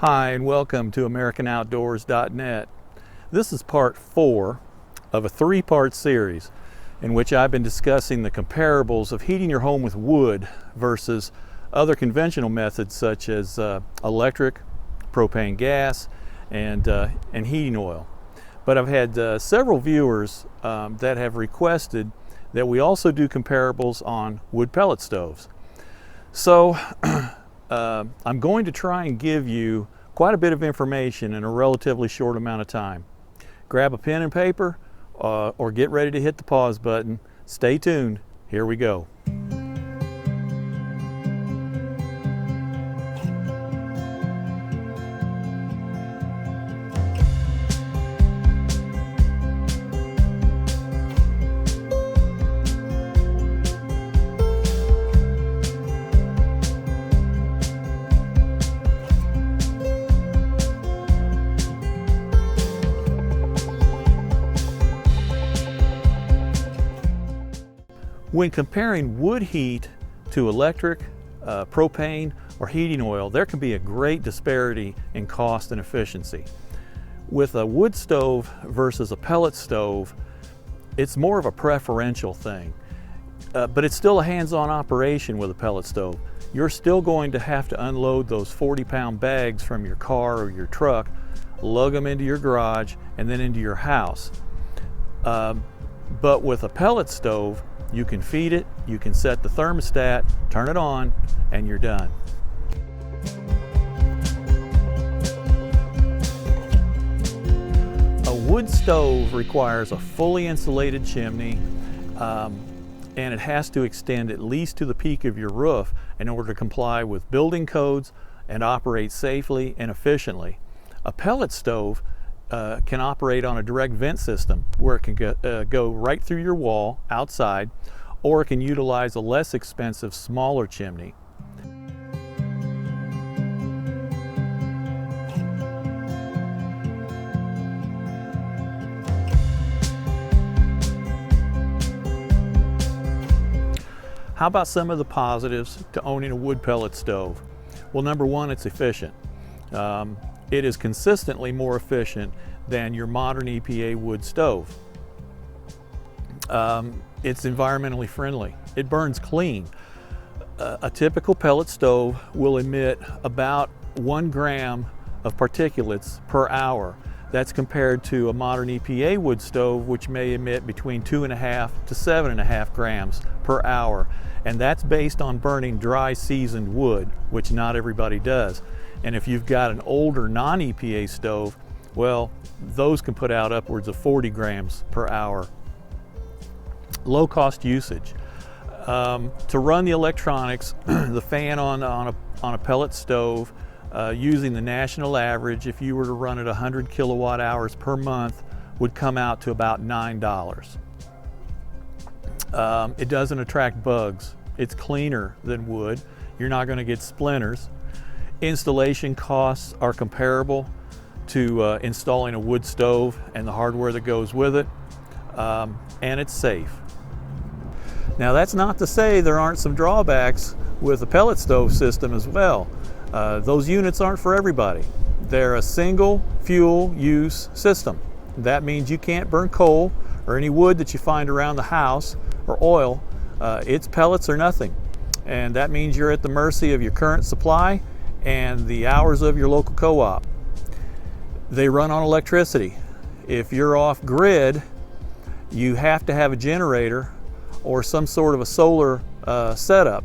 Hi, and welcome to AmericanOutdoors.net. This is part 4 of a 3-part series in which I've been discussing the comparables of heating your home with wood versus other conventional methods such as electric, propane gas, and heating oil. But I've had several viewers that have requested that we also do comparables on wood pellet stoves. So I'm going to try and give you quite a bit of information in a relatively short amount of time. Grab a pen and paper or get ready to hit the pause button. Stay tuned. Here we go. When comparing wood heat to electric, propane, or heating oil, there can be a great disparity in cost and efficiency. With a wood stove versus a pellet stove, it's more of a preferential thing, but it's still a hands-on operation with a pellet stove. You're still going to have to unload those 40-pound bags from your car or your truck, lug them into your garage, and then into your house. But with a pellet stove, you can feed it, you can set the thermostat, turn it on, and you're done. A wood stove requires a fully insulated chimney, and it has to extend at least to the peak of your roof in order to comply with building codes and operate safely and efficiently. A pellet stove can operate on a direct vent system where it can go right through your wall outside, or it can utilize a less expensive, smaller chimney. How about some of the positives to owning a wood pellet stove? Well, number one, it's efficient. It is consistently more efficient than your modern EPA wood stove. It's environmentally friendly. It burns clean. A typical pellet stove will emit about 1 gram of particulates per hour. That's compared to a modern EPA wood stove, which may emit between 2.5 to 7.5 grams per hour. And that's based on burning dry seasoned wood, which not everybody does. And if you've got an older non-EPA stove, well, those can put out upwards of 40 grams per hour. Low cost usage. To run the electronics, the fan on a pellet stove, using the national average, if you were to run it 100 kilowatt hours per month, would come out to about $9. It doesn't attract bugs. It's cleaner than wood. You're not going to get splinters. Installation costs are comparable to installing a wood stove and the hardware that goes with it, and it's safe. Now, that's not to say there aren't some drawbacks with a pellet stove system as well. Those units aren't for everybody. They're a single fuel use system. That means you can't burn coal or any wood that you find around the house or oil. It's pellets or nothing. And that means you're at the mercy of your current supply and the hours of your local co-op. They run on electricity. If you're off grid, you have to have a generator or some sort of a solar setup.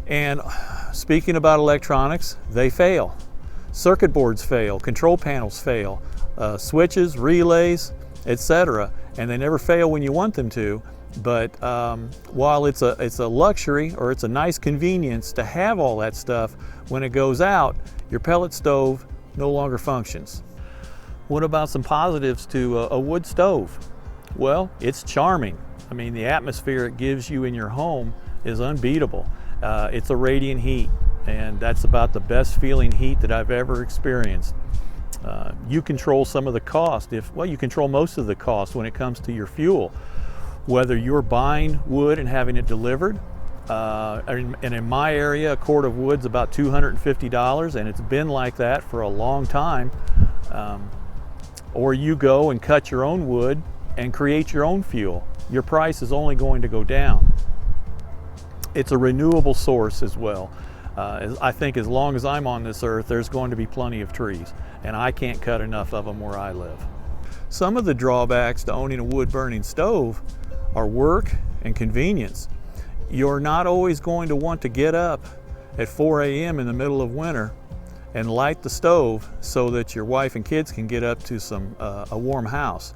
And speaking about electronics, they fail. Circuit boards fail, control panels fail, switches, relays, etc. And they never fail when you want them to. But while it's a luxury, or it's a nice convenience to have all that stuff, when it goes out, your pellet stove no longer functions. What about some positives to a wood stove? Well, it's charming. I mean, the atmosphere it gives you in your home is unbeatable. It's a radiant heat, and that's about the best feeling heat that I've ever experienced. You control some of the cost. You control most of the cost when it comes to your fuel. Whether you're buying wood and having it delivered, And in my area, a cord of wood's about $250, and it's been like that for a long time. Or you go and cut your own wood and create your own fuel. Your price is only going to go down. It's a renewable source as well. I think as long as I'm on this earth, there's going to be plenty of trees, and I can't cut enough of them where I live. Some of the drawbacks to owning a wood-burning stove are work and convenience. You're not always going to want to get up at 4 a.m. in the middle of winter and light the stove so that your wife and kids can get up to a warm house.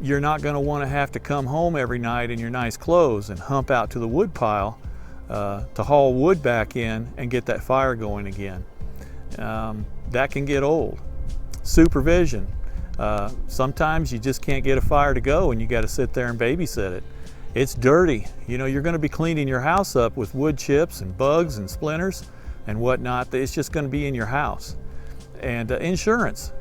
You're not going to want to have to come home every night in your nice clothes and hump out to the wood pile to haul wood back in and get that fire going again. That can get old. Supervision. Sometimes you just can't get a fire to go and you got to sit there and babysit it. It's dirty. You know, you're going to be cleaning your house up with wood chips and bugs and splinters and whatnot. It's just going to be in your house. And insurance.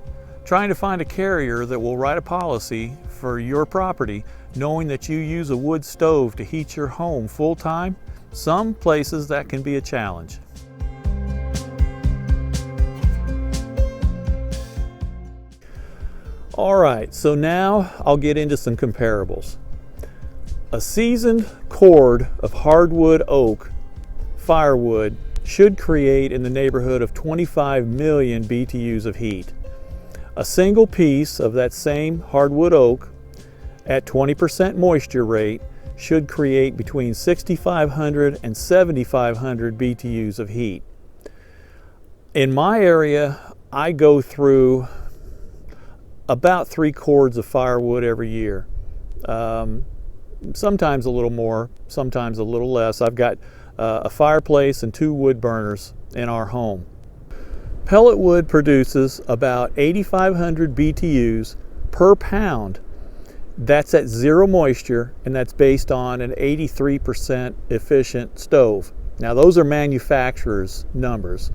Trying to find a carrier that will write a policy for your property, knowing that you use a wood stove to heat your home full time. Some places that can be a challenge. All right, so now I'll get into some comparables. A seasoned cord of hardwood oak firewood should create in the neighborhood of 25 million BTUs of heat. A single piece of that same hardwood oak at 20% moisture rate should create between 6,500 and 7,500 BTUs of heat. In my area, I go through about 3 cords of firewood every year. Sometimes a little more, sometimes a little less. I've got a fireplace and 2 wood burners in our home. Pellet wood produces about 8,500 BTUs per pound. That's at 0 moisture, and that's based on an 83% efficient stove. Now those are manufacturer's numbers.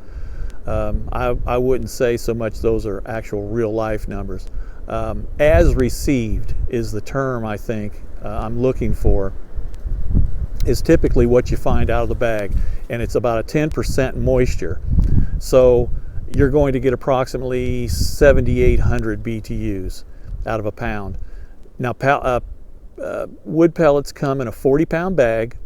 I wouldn't say so much those are actual real life numbers. As received is the term I think I'm looking for, is typically what you find out of the bag, and it's about a 10% moisture. So you're going to get approximately 7,800 BTUs out of a pound. Now wood pellets come in a 40-pound bag,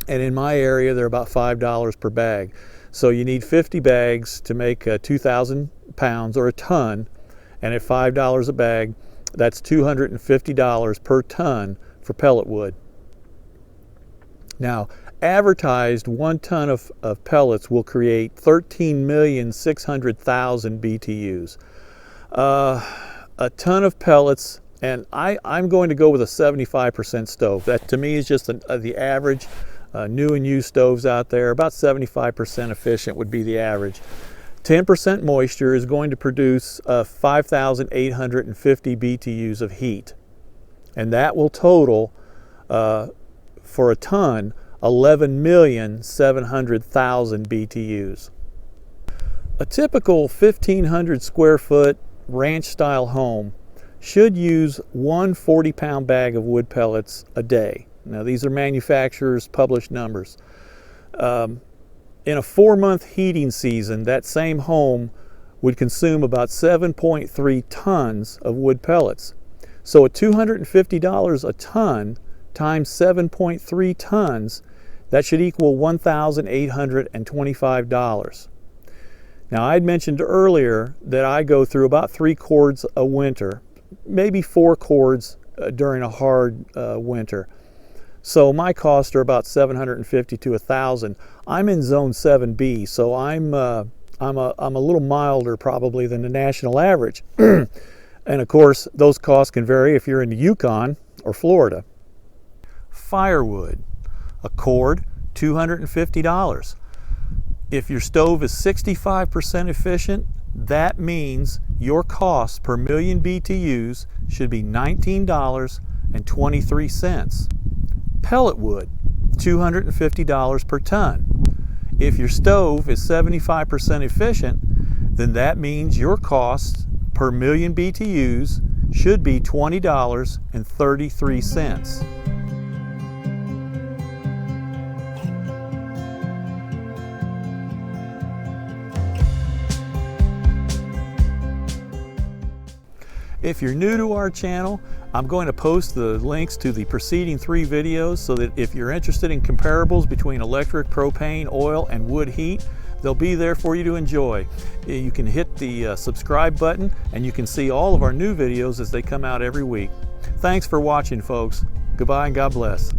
and in my area they're about $5 per bag. So you need 50 bags to make 2,000 pounds or a ton, and at $5 a bag, that's $250 per ton for pellet wood. Now, advertised 1 ton of pellets will create 13,600,000 BTUs. A ton of pellets, and I'm going to go with a 75% stove. That to me is just the average. New and used stoves out there, about 75% efficient would be the average. 10% moisture is going to produce 5,850 BTUs of heat, and that will total for a ton 11,700,000 BTUs. A typical 1,500 square foot ranch style home should use 1 40-pound bag of wood pellets a day. Now these are manufacturers' published numbers. In a 4-month heating season, that same home would consume about 7.3 tons of wood pellets. So at $250 a ton times 7.3 tons, that should equal $1,825. Now I'd mentioned earlier that I go through about 3 cords a winter, maybe 4 cords during a hard winter. So my costs are about $750 to $1,000. I'm in zone 7B, so I'm a little milder probably than the national average. And of course, those costs can vary if you're in the Yukon or Florida. Firewood, a cord, $250. If your stove is 65% efficient, that means your cost per million BTUs should be $19.23. Pellet wood, $250 per ton. If your stove is 75% efficient, then that means your cost per million BTUs should be $20.33. If you're new to our channel, I'm going to post the links to the preceding 3 videos so that if you're interested in comparables between electric, propane, oil, and wood heat, they'll be there for you to enjoy. You can hit the subscribe button and you can see all of our new videos as they come out every week. Thanks for watching, folks. Goodbye and God bless.